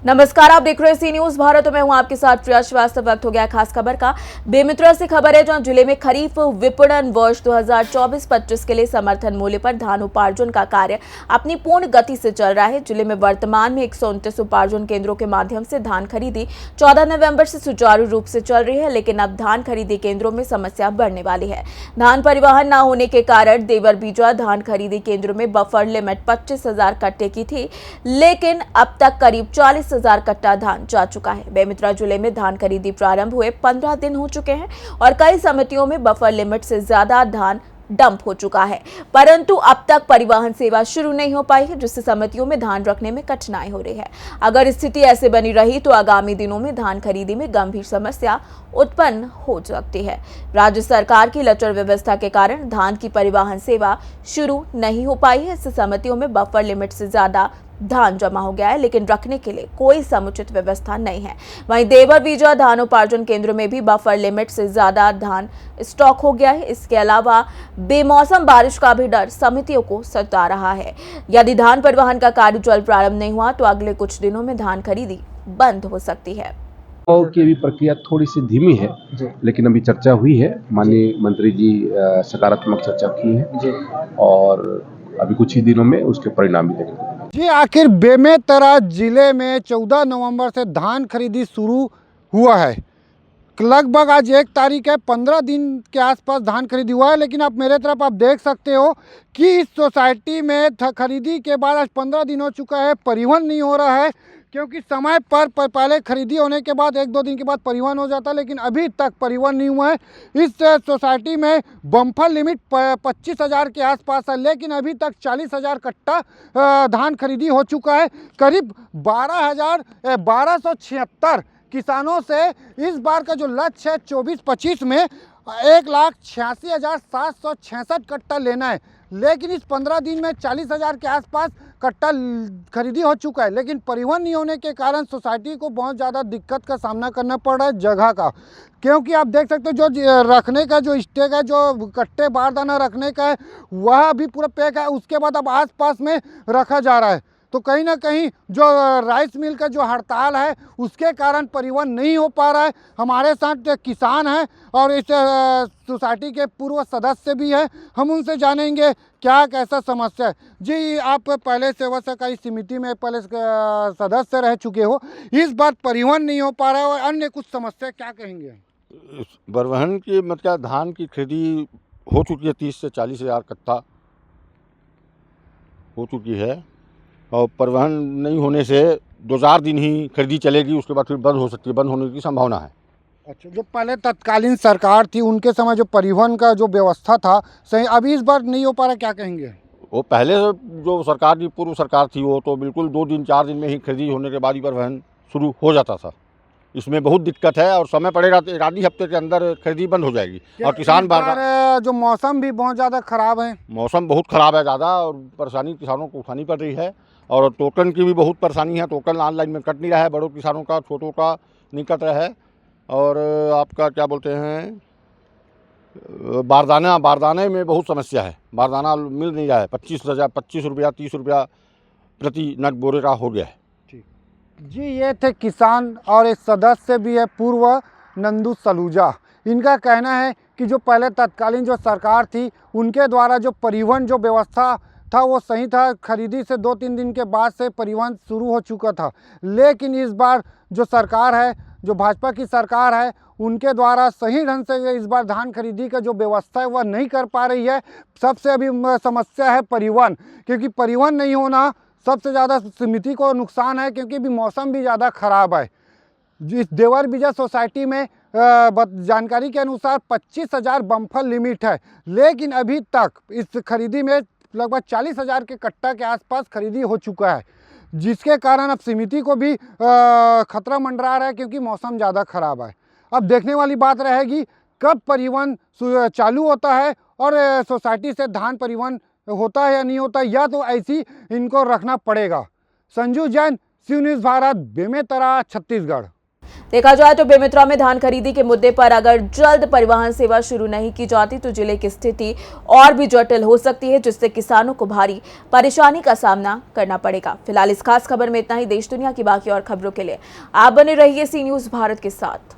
नमस्कार, आप देख रहे हैं सी न्यूज भारत। मैं हूं आपके साथ प्रिया श्रीवास्तव। वक्त हो गया खास खबर का। बेमित्रा से खबर है, जहां जिले में खरीफ विपणन वर्ष 2024-25 के लिए समर्थन मूल्य पर धान उपार्जन का कार्य अपनी पूर्ण गति से चल रहा है। जिले में वर्तमान में 129 उपार्जन केंद्रों के माध्यम से धान खरीदी 14 नवंबर से सुचारू रूप से चल रही है, लेकिन अब धान खरीदी केंद्रों में समस्या बढ़ने वाली है। धान परिवहन न होने के कारण देवर बीजा धान खरीदी केंद्रों में बफर लिमिट 25,000 कट्टे की थी, लेकिन अब तक करीब 40,000 कट्टा धान जा चुका है। बेमित्रा जिले में धान खरीदी प्रारंभ हुए 15 दिन हो चुके हैं और कई समितियों में बफर लिमिट से ज्यादा धान डंप हो चुका है, परंतु अब तक परिवहन सेवा शुरू नहीं हो पाई है, जिससे समितियों में धान रखने में कठिनाई हो रही है। अगर स्थिति ऐसे बनी रही तो आगामी दिनों में धान खरीदी में गंभीर समस्या उत्पन्न हो सकती है। राज्य सरकार की लचर व्यवस्था के कारण धान की परिवहन सेवा शुरू नहीं हो पाई है। इससे समितियों में बफर लिमिट से ज्यादा धान जमा हो गया है, लेकिन रखने के लिए कोई समुचित व्यवस्था नहीं है। वहीं देवर बीजा धान उपार्जन केंद्रों में भी बफर लिमिट से ज्यादा धान स्टॉक हो गया है। इसके अलावा बेमौसम बारिश का भी डर समितियों को सता रहा है। यदि धान परिवहन का कार्य जल्द प्रारंभ नहीं हुआ तो अगले कुछ दिनों में धान खरीदी बंद हो सकती है। की अभी प्रक्रिया थोड़ी सी धीमी है, लेकिन अभी चर्चा हुई है। माननीय मंत्री जी सकारात्मक चर्चा की है और अभी कुछ ही दिनों में उसके परिणाम भी देखेंगे। जी, आखिर बेमेतरा जिले में 14 नवंबर से धान खरीदी शुरू हुआ है। लगभग आज 1 तारीख है, 15 दिन के आसपास धान खरीदी हुआ है। लेकिन आप मेरे तरफ आप देख सकते हो कि इस सोसाइटी में खरीदी के बाद आज 15 दिन हो चुका है, परिवहन नहीं हो रहा है। क्योंकि समय पर पहले खरीदी होने के बाद 1-2 दिन के बाद परिवहन हो जाता, लेकिन अभी तक परिवहन नहीं हुआ है। इस सोसाइटी में बम्पर लिमिट 25,000 के आसपास है, लेकिन अभी तक 40,000 कट्टा धान खरीदी हो चुका है। करीब 12,76 किसानों से इस बार का जो लक्ष्य है 24-25 में 1,86,766 कट्टा लेना है, लेकिन इस 15 दिन में 40,000 के आसपास कट्टा खरीदी हो चुका है। लेकिन परिवहन नहीं होने के कारण सोसाइटी को बहुत ज़्यादा दिक्कत का सामना करना पड़ रहा है जगह का। क्योंकि आप देख सकते हो जो रखने का जो स्टेक है, जो कट्टे बारदाना रखने का है, वह अभी पूरा पैक है। उसके बाद अब आसपास में रखा जा रहा है, तो कहीं ना कहीं जो राइस मिल का जो हड़ताल है उसके कारण परिवहन नहीं हो पा रहा है। हमारे साथ किसान हैं और इस सोसाइटी के पूर्व सदस्य भी हैं, हम उनसे जानेंगे क्या कैसा समस्या है। जी, आप पहले सेवा सहकारी समिति में पहले सदस्य रह चुके हो, इस बार परिवहन नहीं हो पा रहा है और अन्य कुछ समस्या, क्या कहेंगे? परिवहन की मतलब धान की खरीदी हो चुकी है, 30 से 40 हज़ार कट्टा हो चुकी है और परिवहन नहीं होने से 2-4 दिन ही खरीदी चलेगी, उसके बाद फिर बंद हो सकती है, बंद होने की संभावना है। अच्छा, जो पहले तत्कालीन सरकार थी उनके समय जो परिवहन का जो व्यवस्था था सही, अभी इस बार नहीं हो पा रहा, क्या कहेंगे? वो पहले जो सरकार थी, पूर्व सरकार थी, वो तो बिल्कुल 2 दिन 4 दिन में ही खरीदी होने के बाद ही परिवहन शुरू हो जाता था। इसमें बहुत दिक्कत है और समय पड़ेगा तो 1 हफ्ते के अंदर खरीदी बंद हो जाएगी। और किसान बार जो मौसम भी बहुत ज़्यादा ख़राब है, मौसम बहुत ख़राब है ज़्यादा, और परेशानी किसानों को उठानी पड़ रही है। और टोकन की भी बहुत परेशानी है, टोकन ऑनलाइन में कट नहीं रहा है, बड़ों किसानों का, छोटों का नहीं कट रहा है। और आपका क्या बोलते हैं, बारदाने में बहुत समस्या है, बारदाना मिल नहीं रहा है। 25 रुपया 30 रुपया प्रति नग बोरे का हो गया है। जी, ये थे किसान और एक सदस्य भी है पूर्व नंदू सलूजा। इनका कहना है कि जो पहले तत्कालीन जो सरकार थी उनके द्वारा जो परिवहन जो व्यवस्था था वो सही था, खरीदी से 2-3 दिन के बाद से परिवहन शुरू हो चुका था। लेकिन इस बार जो सरकार है, जो भाजपा की सरकार है, उनके द्वारा सही ढंग से इस बार धान खरीदी का जो व्यवस्था है वह नहीं कर पा रही है। सबसे अभी समस्या है परिवहन, क्योंकि परिवहन नहीं होना सबसे ज़्यादा समिति को नुकसान है, क्योंकि भी मौसम भी ज़्यादा ख़राब है। इस देवर बीजा सोसाइटी में जानकारी के अनुसार 25,000 बम्पर लिमिट है, लेकिन अभी तक इस खरीदी में लगभग 40,000 के कट्टा के आसपास खरीदी हो चुका है, जिसके कारण अब समिति को भी खतरा मंडरा रहा है, क्योंकि मौसम ज़्यादा ख़राब है। अब देखने वाली बात रहेगी कब परिवहन चालू होता है और सोसाइटी से धान परिवहन होता है या नहीं होता, या तो ऐसी इनको रखना पड़ेगा। संजू जैन, सी न्यूज़ भारत, बेमेतरा, छत्तीसगढ़। देखा जाए तो बेमित्रा में धान खरीदी के मुद्दे पर अगर जल्द परिवहन सेवा शुरू नहीं की जाती तो जिले की स्थिति और भी जटिल हो सकती है, जिससे किसानों को भारी परेशानी का सामना करना पड़ेगा। फिलहाल इस खास खबर में इतना ही। देश दुनिया की बाकी और खबरों के लिए आप बने रहिए सी न्यूज़ भारत के साथ।